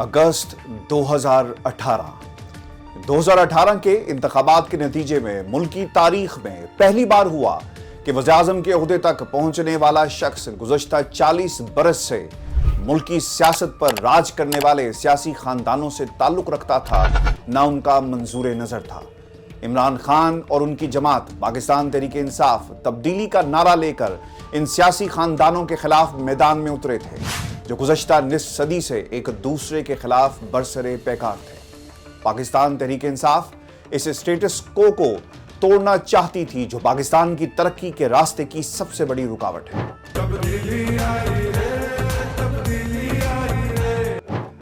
अगस्त 2018 के इंतखाबात के नतीजे में मुल्क की तारीख में पहली बार हुआ कि वज़ीर-ए-आज़म के ओहदे तक पहुंचने वाला शख्स गुज़श्ता 40 बरस से मुल्क की सियासत पर राज करने वाले सियासी खानदानों से ताल्लुक रखता था, ना उनका मंजूर नज़र था। इमरान खान और उनकी जमात पाकिस्तान तहरीक-ए-इंसाफ तब्दीली का नारा लेकर इन सियासी खानदानों के खिलाफ मैदान में उतरे थे, जो गुज़श्ता निस्फ सदी से एक दूसरे के खिलाफ बरसरे पैकार थे। पाकिस्तान तहरीक-ए-इंसाफ इस स्टेटस को तोड़ना चाहती थी, जो पाकिस्तान की तरक्की के रास्ते की सबसे बड़ी रुकावट है।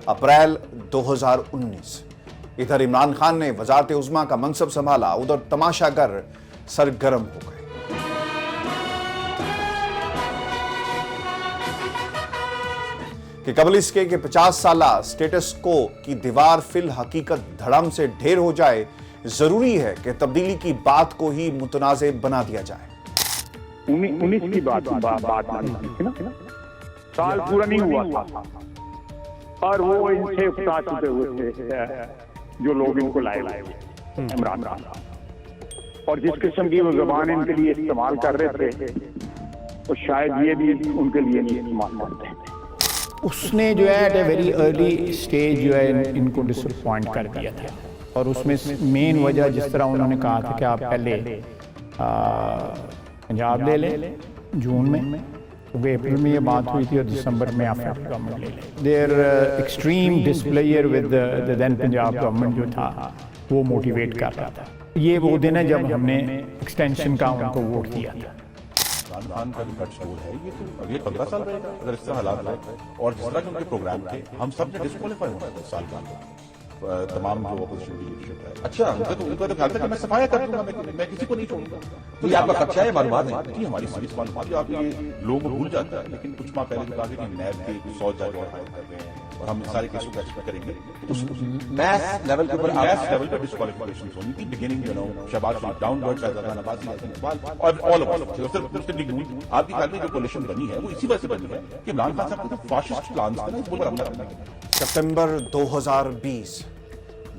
अप्रैल 2019, इधर इमरान खान ने वज़ारत उज़्मा का मनसब संभाला, उधर तमाशागर सरगर्म हो गए। कि कबल इसके कि 50 साला स्टेटस को की दीवार फिल हकीकत धड़म से ढेर हो जाए, जरूरी है कि तब्दीली की बात को ही मुतनाज़े बना दिया जाए। 19 की बात थी ना, साल पूरा नहीं हुआ था और वो इनसे उकता चुके हुए थे जो लोग इनको लाए इमरान खान, और जिस किस्म की वो जबान इनके लिए इस्तेमाल कर रहे थे, तो शायद ये भी उनके लिए नहीं इस्तेमाल करते हैं। उसने जो है at a very early stage जो है इनको डिसअपॉइंट कर दिया था, और उसमें मेन वजह जिस तरह उन्होंने कहा था कि आप पहले पंजाब ले लें जून में, तो अप्रैल में ये बात हुई थी और दिसंबर में आप फेडरल गवर्नमेंट ले लें। There extreme displeasure with the then Punjab government जो था वो मोटिवेट कर रहा था। ये वो दिन है जब हमने एक्सटेंशन का उनको वोट दिया था। इमरान खान का जो गट स्टोर है, ये तो अगले 15 साल रहेगा अगर इस तरह हालात रहे, और जिस तरह के उनके प्रोग्राम थे, हम सब ने डिस्क्वालीफाई होना है साल का तमाम जो अपोजिशन की लीडरशिप है। अच्छा, उनका तो ख्याल था कि मैं सफाया कर दूंगा, मैं किसी को नहीं छोड़ूंगा। तो ये आपका खर्चा है, मालूमात है कि हमारी सीरीज मालूमात जो आप ये लोगों को भूल जाता है। लेकिन कुछ माह पहले कहा कि नैब की 100 जज और हायर कर रहे हैं, और हम सारे केसों को एक्सपेक्ट करेंगे। मैथ लेवल के ऊपर डिस्क्वालिफिकेशन होनी थी, बिगिनिंग शहबाज शरीफ डाउनवर्ड, शाहजहां अब्बासी, और ऑल ऑफ आपकी ख्याल में जो कोलिशन बनी है वो इसी वजह से बनी है कि इमरान खान साहब को फाशिस्ट प्लान थे ना, इस मुल्क पर हमला करने के। सितंबर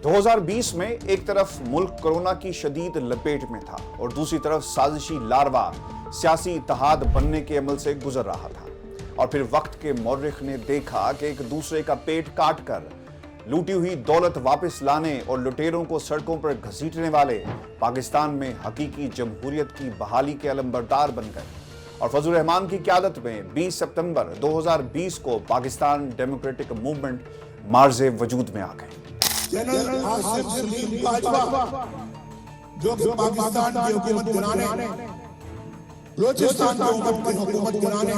2020 में एक तरफ मुल्क कोरोना की शदीद लपेट में था और दूसरी तरफ साजिशी लार्वा सियासी इत्तेहाद बनने के अमल से गुजर रहा था। और फिर वक्त के मौर्रिख ने देखा कि एक दूसरे का पेट काट कर लूटी हुई दौलत वापस लाने और लुटेरों को सड़कों पर घसीटने वाले पाकिस्तान में हकीकी जमहूरियत की बहाली के अलंबरदार बन गए। और फजल रहमान की क़यादत में 20 सितंबर 2020 को पाकिस्तान डेमोक्रेटिक मूवमेंट मार्ज़े वजूद में आ गए। जनरल आसिफ सलीम बाजवा जो कि पाकिस्तान की हुकूमत गिराने, बलूचिस्तान की हुकूमत गिराने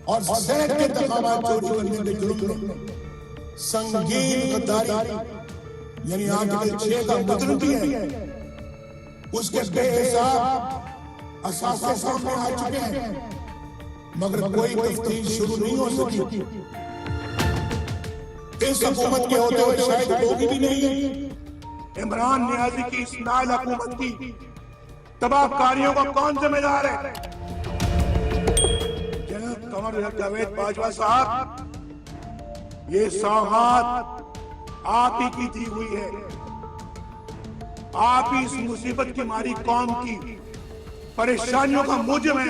और सेनेट के इंतखाबात चोरी करने के जुर्म में संगीन गद्दारी यानी आर्टिकल 6 का मुजरिम भी है, उसके बेहिसाब असासे सामने आ चुके हैं, मगर कोई तफ्तीश शुरू नहीं हो सकी। इस हुकूमत के होते हुए शायद होगी भी नहीं। इमरान नियाज़ी की इस नाअहल हुकूमत की तबाहकारियों का कौन जिम्मेदार है? जनरल कमर जावेद बाजवा साहब, ये सौगात आप ही की दी हुई है। आप ही इस मुसीबत की मारी कौम की परेशानियों का मूजिब है।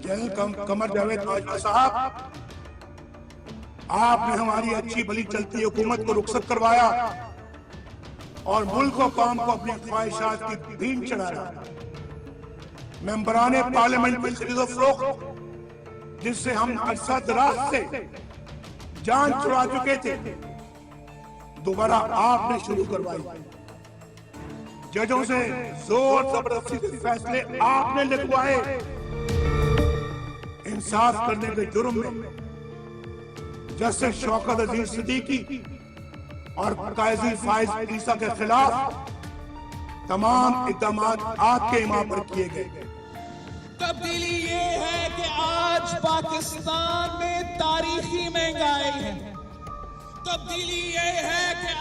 जनरल कमर जावेद बाजवा साहब, आपने हमारी अच्छी भली चलती हुकूमत को रुखसत करवाया और मुल्क को कौम को अपनी ख्वाहिशात की भीड़ चढ़ाया। मेंबरान पार्लियामेंट की खरीद फरोख्त, जिससे हम अरसा दराज से जान छुड़ा चुके थे, दोबारा आपने शुरू करवाई। जजों से जोर जबरदस्ती के फैसले आपने लिखवाए। इंसाफ करने के जुर्म में जस्टिस शौकत अजीज सिद्दीकी और काजी फाइज ईसा के खिलाफ तमाम इक़दामात आपके इमाम पर किए गए। तब्दीली ये है कि आज पाकिस्तान में तारीखी महंगाई है। तब्दीली ये है कि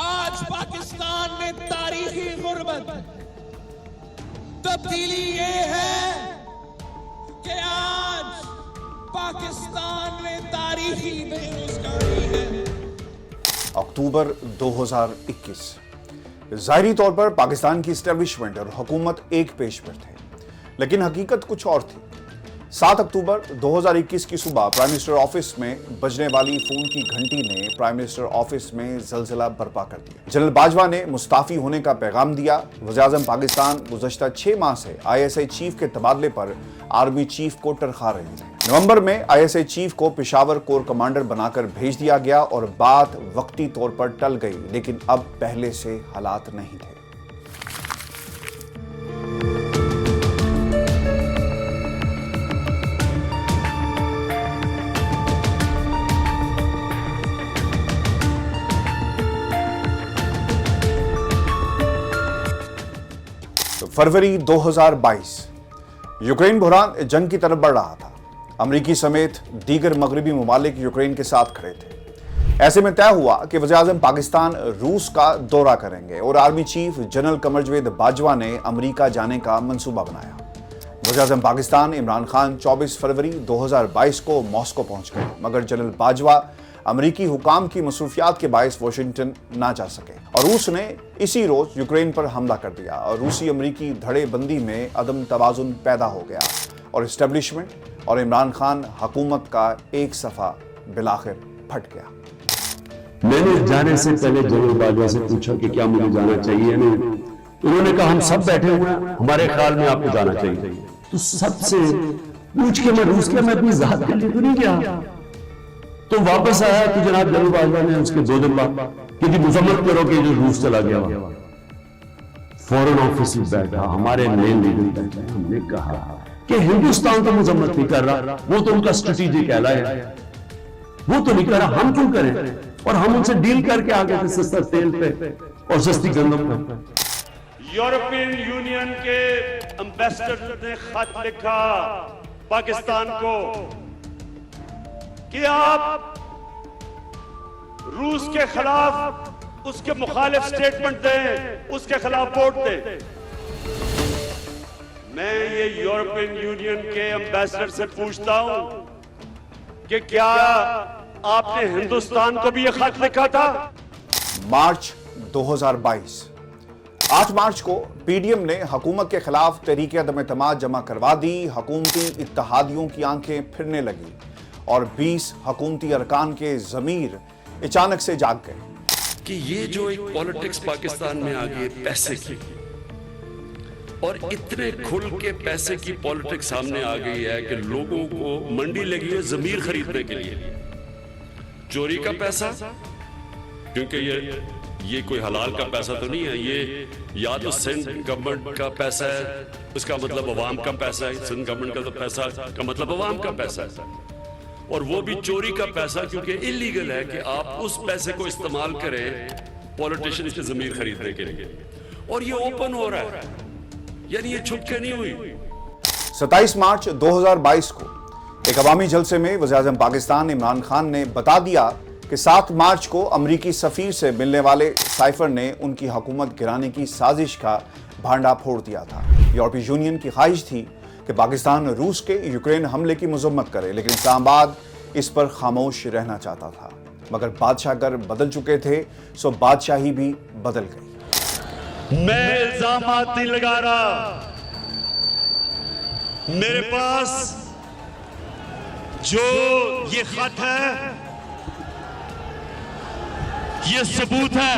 आज पाकिस्तान में तारीखी गुर्बत है। तब्दीली ये है कि आज पाकिस्तान में तारीखी बेरोजगारी अक्टूबर 2021। ज़ाहिरी तौर पर पाकिस्तान की इस्टेब्लिशमेंट और हुकूमत एक पेज पर थे, लेकिन हकीकत कुछ और थी। 7 अक्टूबर 2021 की सुबह प्राइम मिनिस्टर ऑफिस में बजने वाली फोन की घंटी ने प्राइम मिनिस्टर ऑफिस में जलजला बर्पा कर दिया। जनरल बाजवा ने मुस्ताफी होने का पैगाम दिया। वज़ीर-ए-आज़म पाकिस्तान गुज़श्ता 6 माह से ISI चीफ के तबादले पर आर्मी चीफ को टरखा रहे थे। नवंबर में ISI चीफ को पेशावर कोर कमांडर बनाकर भेज दिया गया और बात वक्ती तौर पर टल गई, लेकिन अब पहले से हालात नहीं थे। फरवरी 2022, यूक्रेन बुहरान जंग की तरफ बढ़ रहा था। अमेरिकी समेत दीगर मगरबी ममालिक यूक्रेन के साथ खड़े थे। ऐसे में तय हुआ कि वज़ीर-ए-आज़म पाकिस्तान रूस का दौरा करेंगे और आर्मी चीफ जनरल कमर जवेद बाजवा ने अमेरिका जाने का मंसूबा बनाया। वज़ीर-ए-आज़म पाकिस्तान इमरान खान 24 फरवरी 2022 को मॉस्को पहुंच गए, मगर जनरल बाजवा अमेरिकी हुकाम की मसरूफियात के बायस वाशिंगटन ना जा सके और रूस ने इसी रोज यूक्रेन पर हमला कर दिया और रूसी अमेरिकी धड़ेबंदी में अदम तवाजुन पैदा हो गया और इस्टेब्लिशमेंट और इमरान खान हुकूमत का एक सफा बिलाखिर फट गया। मैंने जाने से पहले जनरल बाजवा से पूछा कि क्या मुझे जाना चाहिए नहीं। उन्होंने कहा हम सब बैठे हुए हैं, हमारे ख्याल में आपको जाना चाहिए। तो सबसे पूछ के मैं रूस के मैं अपनी ज़ात के लिए तो नहीं गया। तो वापस आया तो जनाब जनरल बाजवा ने उसके 2 दिन बाद कि मुजम्मत करो कि जो रूस चला गया। फॉरेन ऑफिस में बैठा हमारे मेन लीडर बैठे, हमने कहा कि हिंदुस्तान तो मुजम्मत नहीं कर रहा, वो तो उनका स्ट्रेटेजिक एलाय है, वो तो नहीं कर रहा, हम क्यों करें? और हम उनसे डील करके आ गए थे सस्ता तेल पे और सस्ती गंदम पे। यूरोपियन यूनियन के एम्बेसडर ने खत लिखा पाकिस्तान को कि आप रूस के खिलाफ उसके मुखालिफ स्टेटमेंट दें, उसके खिलाफ वोट दें। मैं ये यूरोपियन यूनियन के एम्बेसडर से पूछता हूं कि क्या आपने हिंदुस्तान को भी ये खत लिखा था? मार्च 2022, 8 मार्च को PDM ने हुकूमत के खिलाफ तहरीक अदम एतमाद जमा करवा दी। हुकूमती इत्तेहादियों की आंखें फिरने लगी और 20 हुकूमती अरकान के ज़मीर अचानक से जाग गए कि ये जो एक पॉलिटिक्स पाकिस्तान में आ गई पैसे की, और इतने खुल के पैसे की पॉलिटिक्स सामने आ गई है कि लोगों को मंडी लगी है ज़मीर खरीदने के लिए। चोरी का पैसा, क्योंकि ये कोई हलाल का पैसा तो नहीं है, ये या तो सिंध गवर्नमेंट का पैसा है, उसका मतलब अवाम का पैसा है। सिंध गवर्नमेंट का तो पैसा का मतलब अवाम का पैसा है, और वो भी चोरी का पैसा, क्योंकि इलीगल है कि आप उस पैसे को इस्तेमाल करें पॉलिटिशियंस की जमीन खरीदने के लिए। और ये ओपन हो रहा है, यानी ये छुप के नहीं हुई। 27 मार्च 2022 को एक अवामी जलसे में वज़ीर-ए-आज़म पाकिस्तान इमरान खान ने बता दिया कि 7 मार्च को अमरीकी सफीर से मिलने वाले साइफर ने उनकी हुकूमत गिराने की साजिश का भांडा फोड़ दिया था। यूरोपीय यूनियन की ख्वाहिश थी कि पाकिस्तान रूस के यूक्रेन हमले की मजम्मत करे, लेकिन इस्लामाबाद इस पर खामोश रहना चाहता था। मगर बादशाह अगर बदल चुके थे सो बादशाही भी बदल गई। मैं इल्जामात नहीं लगा रहा, मेरे पास जो ये खत है ये सबूत है।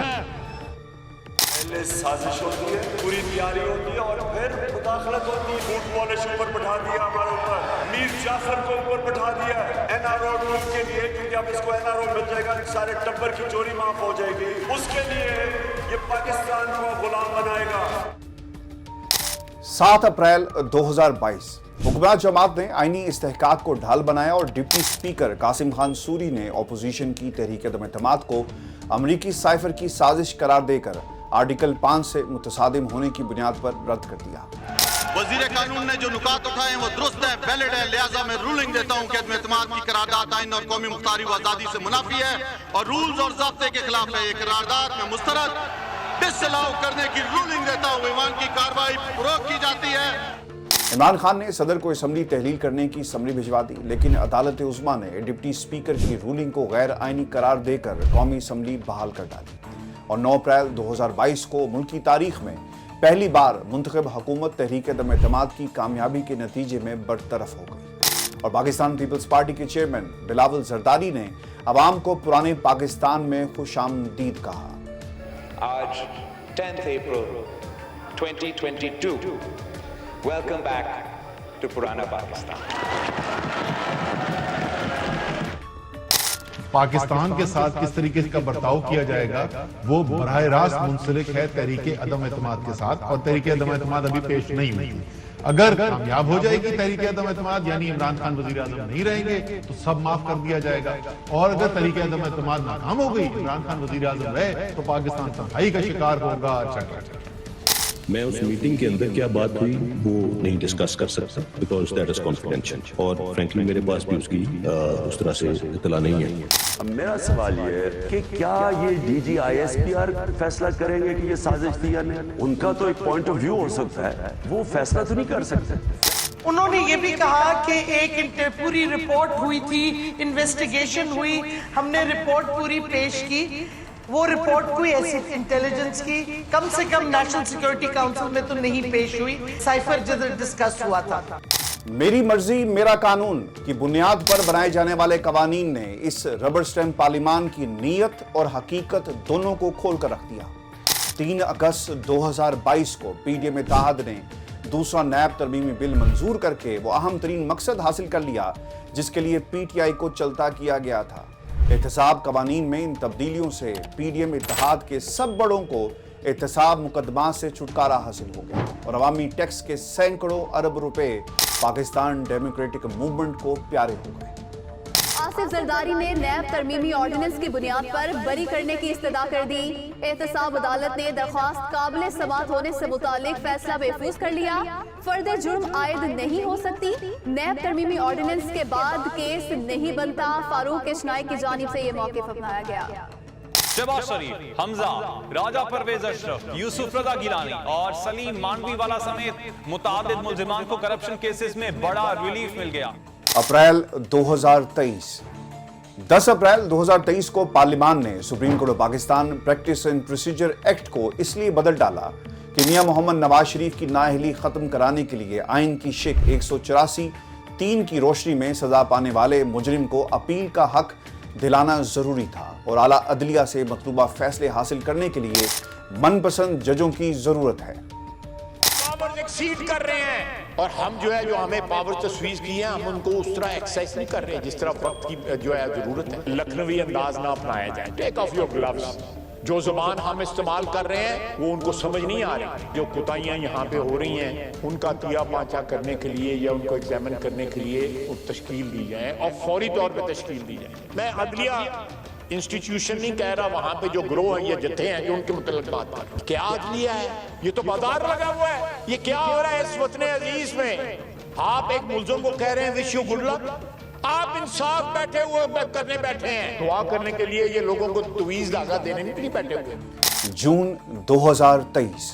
पहले साजिश होती है, पूरी तैयारी होती है और फिर मुदाखलत होती है। बूट पॉलिश ऊपर बैठा दिया हमारे ऊपर, मीर जाफर को ऊपर बैठा दिया NRO के लिए, क्योंकि अब इसको NRO मिल जाएगा, सारे टब्बर की चोरी माफ हो जाएगी। उसके लिए ये पाकिस्तान को गुलाम बनाएगा। 7 अप्रैल 2022 हुक्मरान जमात ने आईनी इस्तेहकाक को ढाल बनाया और डिप्टी स्पीकर कासिम खान सूरी ने अपोजिशन की तहरीक अदम एतमाद को अमरीकी साइफर की साजिश करार देकर आर्टिकल 5 से मुतसादिम होने की बुनियाद पर रद्द कर दिया। वजीर कानून ने जो नुकात उठाए वो दुरुस्त है, वैलिड है, लिहाजा मैं रूलिंग देता हूँ कि अदम एतमाद की करारदाद आइन और कौमी मुख्तारी व आज़ादी से मुनाफी है और रूल्स और ज़ाब्ते के खिलाफ है। ये करारदाद में मुस्तरद डिसअलाउ करने की रूलिंग देता हूँ। ईवान की कार्रवाई रोक की जाती है। عمران خان نے صدر کو اسمبلی تحلیل کرنے کی سمری بھجوا دی، لیکن عدالت عظمیٰ نے ڈپٹی اسپیکر کی رولنگ کو غیر آئینی قرار دے کر قومی اسمبلی بحال کر ڈالی اور 9 اپریل 2022 کو ملکی تاریخ میں پہلی بار منتخب حکومت تحریک عدم اعتماد کی کامیابی کے نتیجے میں برطرف ہو گئی۔ اور پاکستان پیپلز پارٹی کے چیئرمین بلاول زرداری نے عوام کو پرانے پاکستان میں خوش آمدید کہا۔ آج 10 اپریل 2022 ویلکم بیک ٹو پرانا پاکستان۔ پاکستان کے ساتھ کس طریقے کا برتاؤ کیا جائے گا وہ براہ راست منسلک ہے تحریک عدم اعتماد کے ساتھ، اور تحریک عدم اعتماد ابھی پیش نہیں ہوئی۔ اگر کامیاب ہو جائے گی تحریک عدم اعتماد، یعنی عمران خان وزیر اعظم نہیں رہیں گے، تو سب معاف کر دیا جائے گا، اور اگر تحریک عدم اعتماد ناکام ہو گئی، عمران خان وزیر اعظم رہے، تو پاکستان تباہی کا شکار ہوگا۔ میں اس میٹنگ کے اندر کیا بات ہوئی وہ نہیں ڈسکس کر سکتا بیکاز دیٹ از کانفیڈینشیل، اور فرینکلی میرے پاس بھی اس کی اس طرح سے اطلاع نہیں ہے۔ میرا سوال یہ ہے کہ کیا یہ D G I S P R فیصلہ کریں گے کہ یہ سازش تھی یا نہیں؟ ان کا تو ایک پوائنٹ آف ویو ہو سکتا ہے، وہ فیصلہ تو نہیں کر سکتے۔ انہوں نے یہ بھی کہا کہ ایک پوری رپورٹ ہوئی تھی، انویسٹیگیشن ہوئی، ہم نے رپورٹ پوری پیش کی، وہ رپورٹ کوئی ایسی انٹیلیجنس کی کم سے کم نیشنل سیکیورٹی کاؤنسل میں تو نہیں پیش ہوئی، سائفر جدر ڈسکس ہوا تھا۔ میری مرضی میرا قانون کی بنیاد پر بنائے جانے والے قوانین نے اس ربر سٹیمپ پارلیمان کی نیت اور حقیقت دونوں کو کھول کر رکھ دیا۔ 3 اگست 2022 کو پی ڈی ایم اتحاد نے دوسرا نیب ترمیمی بل منظور کر کے وہ اہم ترین مقصد حاصل کر لیا جس کے لیے پی ٹی آئی کو چلتا کیا گیا تھا۔ احتساب قوانین میں ان تبدیلیوں سے پی ڈی ایم اتحاد کے سب بڑوں کو احتساب مقدمات سے چھٹکارا حاصل ہو گیا اور عوامی ٹیکس کے سینکڑوں ارب روپے پاکستان ڈیموکریٹک موومنٹ کو پیارے ہو گئے۔ آصف زرداری نے نیب ترمیمی آرڈیننس کی بنیاد پر بری کرنے کی استدعا کر دی۔ احتساب عدالت نے درخواست قابل سماعت ہونے سے متعلق فیصلہ محفوظ کر لیا۔ فرد جرم عائد نہیں ہو سکتی۔ نیب ترمیمی آرڈیننس کے بعد کیس نہیں بنتا۔ فاروق اشنائی کی جانب سے یہ موقف اپنایا گیا۔ شہباز شریف، حمزہ، راجہ پرویز اشرف، یوسف رضا گیلانی اور سلیم مانوی والا سمیت متعدد ملزمان کو کرپشن کیسز میں بڑا ریلیف مل گیا۔ اپریل 2023 10 اپریل 2023 کو پارلیمان نے supreme court of Pakistan practice and procedure act کو اس لیے بدل ڈالا کہ میاں محمد نواز شریف کی نااہلی ختم کرانے کے لیے آئین کی شق 184(3) کی روشنی میں سزا پانے والے مجرم کو اپیل کا حق دلانا ضروری تھا اور اعلیٰ عدلیہ سے مطلوبہ فیصلے حاصل کرنے کے لیے من پسند ججوں کی ضرورت ہے۔ پاور ایکسیڈ کر رہے ہیں اور ہم جو ہے جو ہمیں پاور تسویز کی ہے ہم ان کو اس طرح ایکسرسائز نہیں کر رہے جس طرح وقت کی جو ہے ضرورت ہے۔ لکھنوی انداز نہ اپنایا جائے۔ ٹیک آف یور گلوز۔ جو زبان ہم استعمال کر رہے ہیں وہ ان کو سمجھ نہیں آ رہی۔ جو کوتاہیاں یہاں پہ ہو رہی ہیں ان کا تیا پانچا کرنے کے لیے یا ان کو ایگزامن کرنے کے لیے تشکیل دی جائے اور فوری طور پہ تشکیل دی جائے۔ میں عدلیہ انسٹیٹیوشن نہیں کہہ رہا، وہاں پہ جو گروہ ہیں یا جتھے ہیں جو ان کے متعلق بات کر رہا ہے۔ کیا عدلیہ ہے؟ یہ تو بازار لگا ہوا ہے۔ یہ کیا ہو رہا ہے اس وطن عزیز میں؟ آپ ایک ملزم کو کہہ رہے ہیں وش یو گڈ لک، آپ انصاف بیٹھے ہوئے کرنے بیٹھے ہیں، دعا کرنے کے لیے یہ لوگوں کو تویز دھاگا دینے نہیں بیٹھے ہوئے۔ جون 2023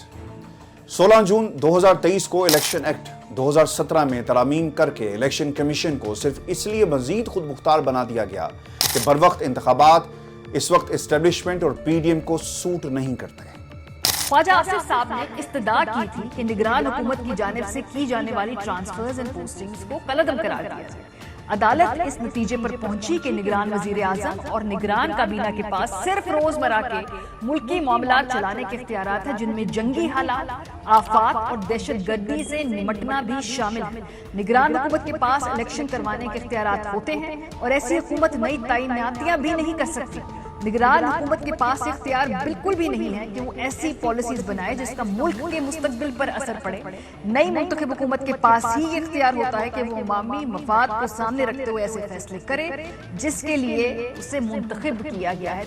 16 جون 2023 کو الیکشن ایکٹ 2017 میں ترامیم کر کے الیکشن کمیشن کو صرف اس لیے مزید خود مختار بنا دیا گیا کہ بروقت انتخابات اس وقت اسٹیبلشمنٹ اور پی ڈی ایم کو سوٹ نہیں کرتے۔ خواجہ آصف صاحب نے استدعا کی تھی کہ نگران حکومت کی جانب سے کی جانے والی ٹرانسفرز اینڈ پوسٹنگز کو کالعدم قرار دیا جائے۔ عدالت اس نتیجے پر پہنچی کہ نگران وزیر اعظم اور نگران کابینہ کے پاس صرف روزمرہ کے ملکی معاملات چلانے کے اختیارات ہیں جن میں جنگی حالات، آفات اور دہشت گردی سے نمٹنا بھی شامل ہے۔ نگران حکومت کے پاس الیکشن کروانے کے اختیارات ہوتے ہیں اور ایسی حکومت نئی تعیناتیاں بھی نہیں کر سکتی۔ نگران حکومت کے پاس اختیار بالکل بھی نہیں ہے کہ وہ ایسی پالیسیز بنائے جس کا ملک کے مستقبل پر اثر پڑے۔ نئی منتخب حکومت کے پاس ہی یہ اختیار ہوتا ہے کہ وہ عوامی مفاد کو سامنے رکھتے ہوئے ایسے فیصلے کرے جس کے لیے اسے منتخب کیا گیا ہے۔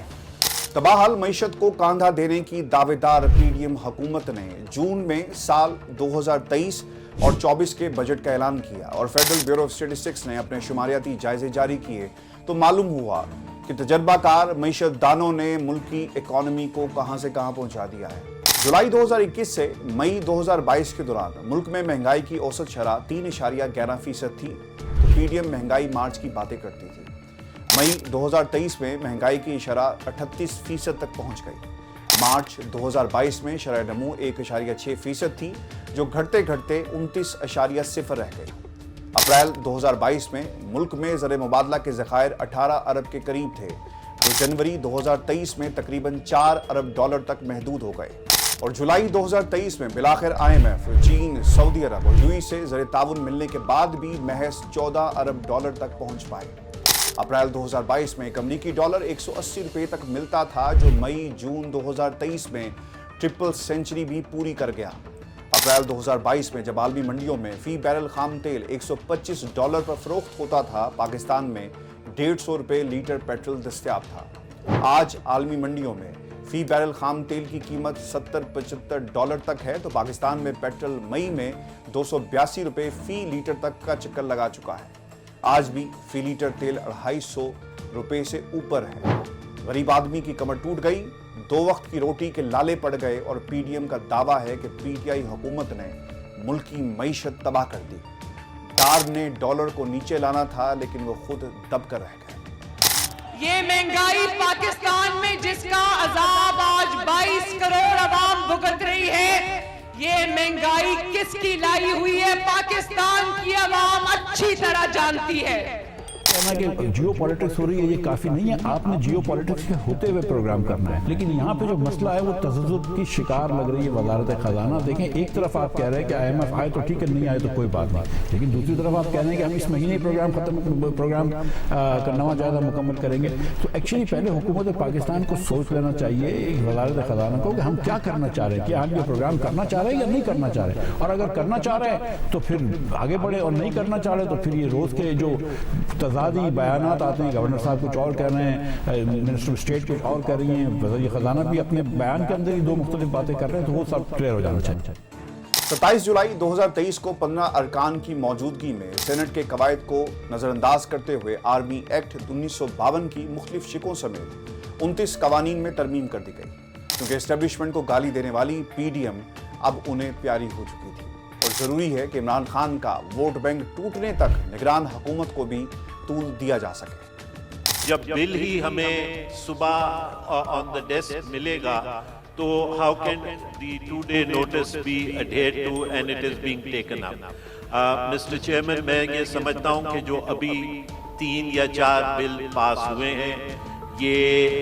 تباہل معیشت کو کاندھا دینے کی دعوے دار پی ڈی ایم حکومت نے جون میں سال 2023 اور 24 کے بجٹ کا اعلان کیا اور فیڈرل بیورو آف اسٹیٹسٹکس نے اپنے شماریاتی جائزے جاری کیے تو معلوم ہوا کہ تجربہ کار معیشت دانوں نے ملکی اکانومی کو کہاں سے کہاں پہنچا دیا ہے۔ जुलाई 2021 से मई 2022 के दौरान मुल्क में महंगाई की औसत शरह 3.11% थी, तो पीडीएम महंगाई मार्च की बातें करती थी। मई 2023 में महंगाई की शरह 38% तक पहुंच गई। मार्च 2022 में शरह नमू 1.6% थी, जो घटते घटते 29.0 रह गई। अप्रैल 2022 में मुल्क में ज़र मुबादला के ज़खायर 18 अरब के करीब थे, जो जनवरी 2023 में तकरीबन 4 अरब डॉलर तक महदूद हो गए। और जुलाई 2023 में बिलाखिर IMF, चीन, सऊदी अरब और यूएई से ज़र ताउन मिलने के बाद भी महज 14 अरब डॉलर तक पहुंच पाए। अप्रैल 2022 में एक अमरीकी डॉलर 180 रुपये तक मिलता था, जो मई जून 2023 में ट्रिपल सेंचुरी भी पूरी कर गया। अप्रैल 2022 में जब आलमी मंडियों में फी बैरल खाम तेल $125 पर फरोख्त होता था, पाकिस्तान में 150 रुपये लीटर पेट्रोल दस्तयाब था। आज आलमी मंडियों में फी बैरल खाम तेल की कीमत $70-75 तक है, तो पाकिस्तान में पेट्रोल मई में 282 रुपये फी लीटर तक का चक्कर लगा चुका है। आज भी फी लीटर तेल 250 रुपये से ऊपर है। गरीब आदमी की कमर टूट गई, 2 वक्त की रोटी के लाले पड़ गए और पीडीएम का दावा है कि पीटीआई हुकूमत ने मुल्क की मईशत तबाह कर दी। डार ने डॉलर को नीचे लाना था, लेकिन वो खुद दब कर रह गए। ये महंगाई पाकिस्तान में जिसका अजाब आज 22 करोड़ आवाम भुगत रही है, ये महंगाई किसकी लाई हुई है पाकिस्तान की आवाम अच्छी तरह जानती है। कहना कि जियो पॉलिटिक्स हो रही है, ये काफ़ी नहीं है। आपने जियो पॉलिटिक्स के होते हुए प्रोग्राम करना है, लेकिन यहाँ पे जो मसला है वो तज़ज्जुब की शिकार लग रही है वज़ारत ख़ज़ाना। देखें, एक तरफ आप कह रहे हैं कि IMF आए तो ठीक है, नहीं आए तो कोई बात नहीं, लेकिन दूसरी तरफ आप कह रहे हैं कि हम इस महीने प्रोग्राम का नवा जायजा मुकम्मल करेंगे। तो एक्चुअली पहले हुकूमत पाकिस्तान को सोच लेना चाहिए, एक वज़ारत ख़ज़ाना को, कि हम क्या करना चाह रहे हैं, कि हम ये प्रोग्राम करना चाह रहे हैं या नहीं करना चाह रहे हैं। और अगर करना चाह रहे हैं तो फिर आगे बढ़े, और नहीं करना चाह रहे तो फिर ये रोज़ के जो तज़ादी बयानात आते हैं, गवर्नर साहब कुछ और कह रहे हैं, मिनिस्टर ऑफ स्टेट कुछ और कह रही हैं, वज़ीर ख़ज़ाना भी अपने बयान के अंदर ही 2 मुख्तलिफ बातें कर रहे हैं, तो वो सब क्लियर हो जाना चाहिए। 27 जुलाई 2023 को 15 अरकान की मौजूदगी में सेनेट के कवायद को नज़रअंदाज करते हुए आर्मी एक्ट 1952 की मुख्तलिफ शिकों समेत 29 कवानीन में तरमीम कर दी गई, क्योंकि एस्टेब्लिशमेंट को गाली देने वाली पीडीएम अब उन्हें प्यारी हो चुकी थी। और ज़रूरी है कि इमरान खान का वोट बैंक टूटने तक निगरान हुकूमत को भी तूल दिया जा सके। जब बिल ही हमें सुबह ऑन द डेस्क मिलेगा, तो how can the 2-day notice be adhered to and it is being taken up. Mister chairman, मैं ये समझता हूँ कि जो अभी 3 या 4 बिल पास हुए हैं, ये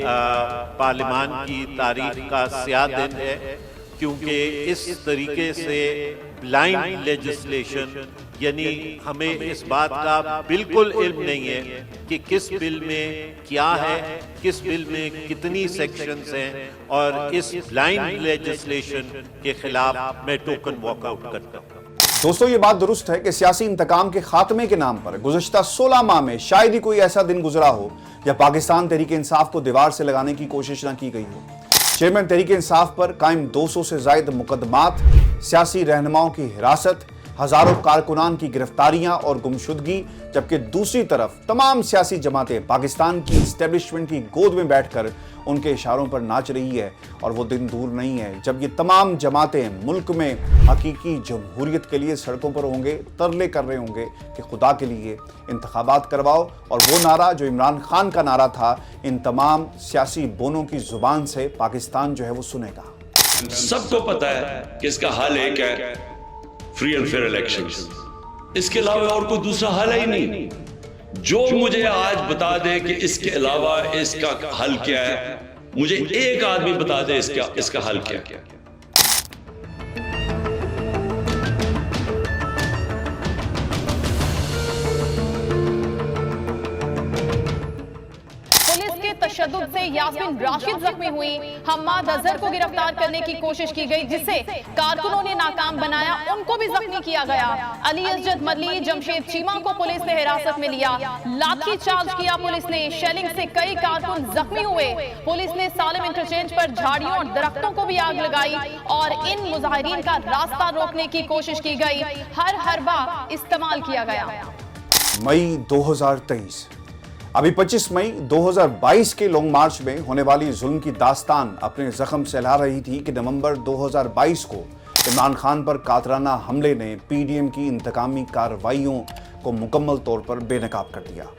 पार्लियामान की तारीख का स्याह दिन है, क्योंकि इस तरीके से ब्लाइंड लेजिस्लेशन, यानी हमें इस बात का बिल्कुल इल्म नहीं है कि किस बिल में क्या है, किस बिल में कितनी सेक्शंस हैं, और इस ब्लाइंड लेजिस्लेशन के खिलाफ मैं टोकन वॉकआउट करता हूँ। दोस्तों, ये बात दुरुस्त है कि सियासी इंतकाम के खात्मे के नाम पर गुज़श्ता 16 माह में शायद ही कोई ऐसा दिन गुजरा हो जब पाकिस्तान तहरीक इंसाफ को दीवार से लगाने की कोशिश न की गई हो। चेयरमैन तहरीक इंसाफ पर कायम 200 से ज़ायद मुकदमात, सियासी रहनुमाओं की हिरासत, हजारों कारकुनान की गिरफ्तारियां और गुमशुदगी, जबकि दूसरी तरफ तमाम सियासी जमातें पाकिस्तान की एस्टेब्लिशमेंट की गोद में बैठकर उनके इशारों पर नाच रही है। और वो दिन दूर नहीं है जब ये तमाम जमातें मुल्क में हकीकी जमहूरियत के लिए सड़कों पर होंगे, तरले कर रहे होंगे कि खुदा के लिए इंतखाबात करवाओ। और वो नारा जो इमरान खान का नारा था, इन तमाम सियासी बोनों की जुबान से पाकिस्तान जो है वो सुनेगा। सबको पता है कि इसका हल एक है, फ्री एंड फेयर इलेक्शंस। इसके अलावा और कोई दूसरा हल ही नहीं। जो मुझे आज बता दे कि इसके अलावा इसका हल क्या है, मुझे एक आदमी बता दे इसका हल क्या है। तशद्दुद से यास्मीन राशिद जख्मी हुई। हम्माद अजहर को गिरफ्तार करने की कोशिश की गई, जिसे कारकुनों ने नाकाम बनाया, उनको भी जख्मी किया गया। अली असजद मदली, जमशेद चीमा को पुलिस ने हिरासत में लिया, लाठी चार्ज किया पुलिस ने, शेलिंग से कई कारकुन जख्मी हुए। पुलिस ने सालिम इंटरचेंज पर झाड़ियों और दरख्तों को भी आग लगाई और इन मुजाहिरीन का रास्ता रोकने की कोशिश की गई। हर हरबा इस्तेमाल किया गया। मई 2023 अभी 25 मई 2022 के लॉन्ग मार्च में होने वाली जुल्म की दास्तान अपने जख्म सहला रही थी कि नवंबर 2022 को इमरान खान पर कातराना हमले ने पीडीएम की इंतकामी कार्रवाइयों को मुकम्मल तौर पर बेनकाब कर दिया।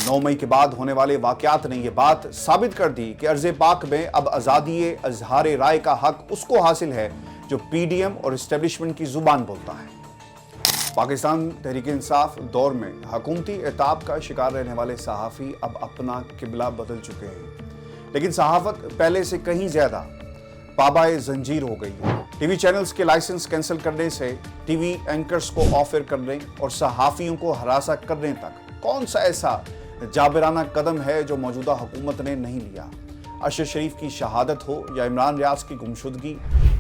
9 मई के बाद होने वाले वाकयात ने यह बात साबित कर दी कि अर्ज़े पाक में अब आज़ादी इज़हार राय का हक उसको हासिल है जो पीडीएम और एस्टेब्लिशमेंट की जुबान बोलता है। पाकिस्तान तहरीक इंसाफ दौर में हुकूमती इताब का शिकार रहने वाले सहाफ़ी अब अपना किबला बदल चुके हैं, लेकिन सहाफ़त पहले से कहीं ज़्यादा पाबाए जंजीर हो गई है। टीवी चैनल्स के लाइसेंस कैंसिल करने से टीवी एंकर्स को ऑफर करने और सहाफ़ियों को हरासा करने तक कौन सा ऐसा जाबिराना कदम है जो मौजूदा हुकूमत ने नहीं लिया। अरशद शरीफ की शहादत हो या इमरान रियाज की गुमशुदगी,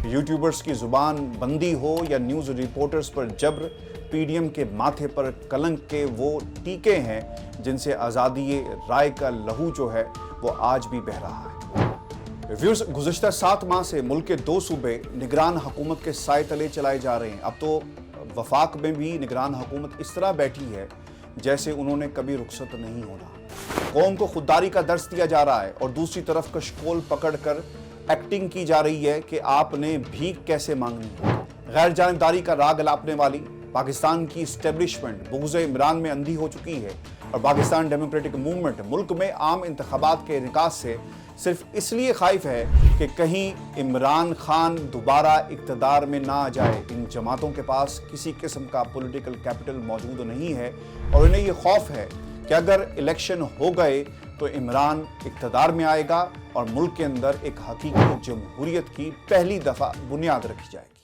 यूट्यूबर्स की जुबान बंदी हो या न्यूज़ रिपोर्टर्स पर जब्र, पीडीएम के माथे पर कलंक के वो टीके हैं जिनसे आज़ादी राय का लहू जो है वो आज भी बह रहा है। व्यूअर्स, गुज़श्ता 7 माह से मुल्क के 2 सूबे निगरान हुकूमत के साए तले चलाए जा रहे हैं। अब तो वफाक में भी निगरान हुकूमत इस तरह बैठी है जैसे उन्होंने कभी रुखसत नहीं होना। कौम को खुददारी का दर्स दिया जा रहा है और दूसरी तरफ कशकोल पकड़कर एक्टिंग की जा रही है कि आपने भीख कैसे मांगनी है। गैर जानबदारी का राग अलापने वाली पाकिस्तान की एस्टेब्लिशमेंट बुग़्ज़ इमरान में अंधी हो चुकी है और पाकिस्तान डेमोक्रेटिक मूवमेंट मुल्क में आम इंतखाबात के इनकास से सिर्फ इसलिए खाइफ है कि कहीं इमरान खान दोबारा इक़्तिदार में ना आ जाए। इन जमातों के पास किसी किस्म का पॉलिटिकल कैपिटल मौजूद नहीं है और इन्हें ये खौफ है कि अगर इलेक्शन हो गए तो इमरान इक़्तिदार में आएगा और मुल्क के अंदर एक हकीकी जमहूरियत की पहली दफ़ा बुनियाद रखी जाएगी।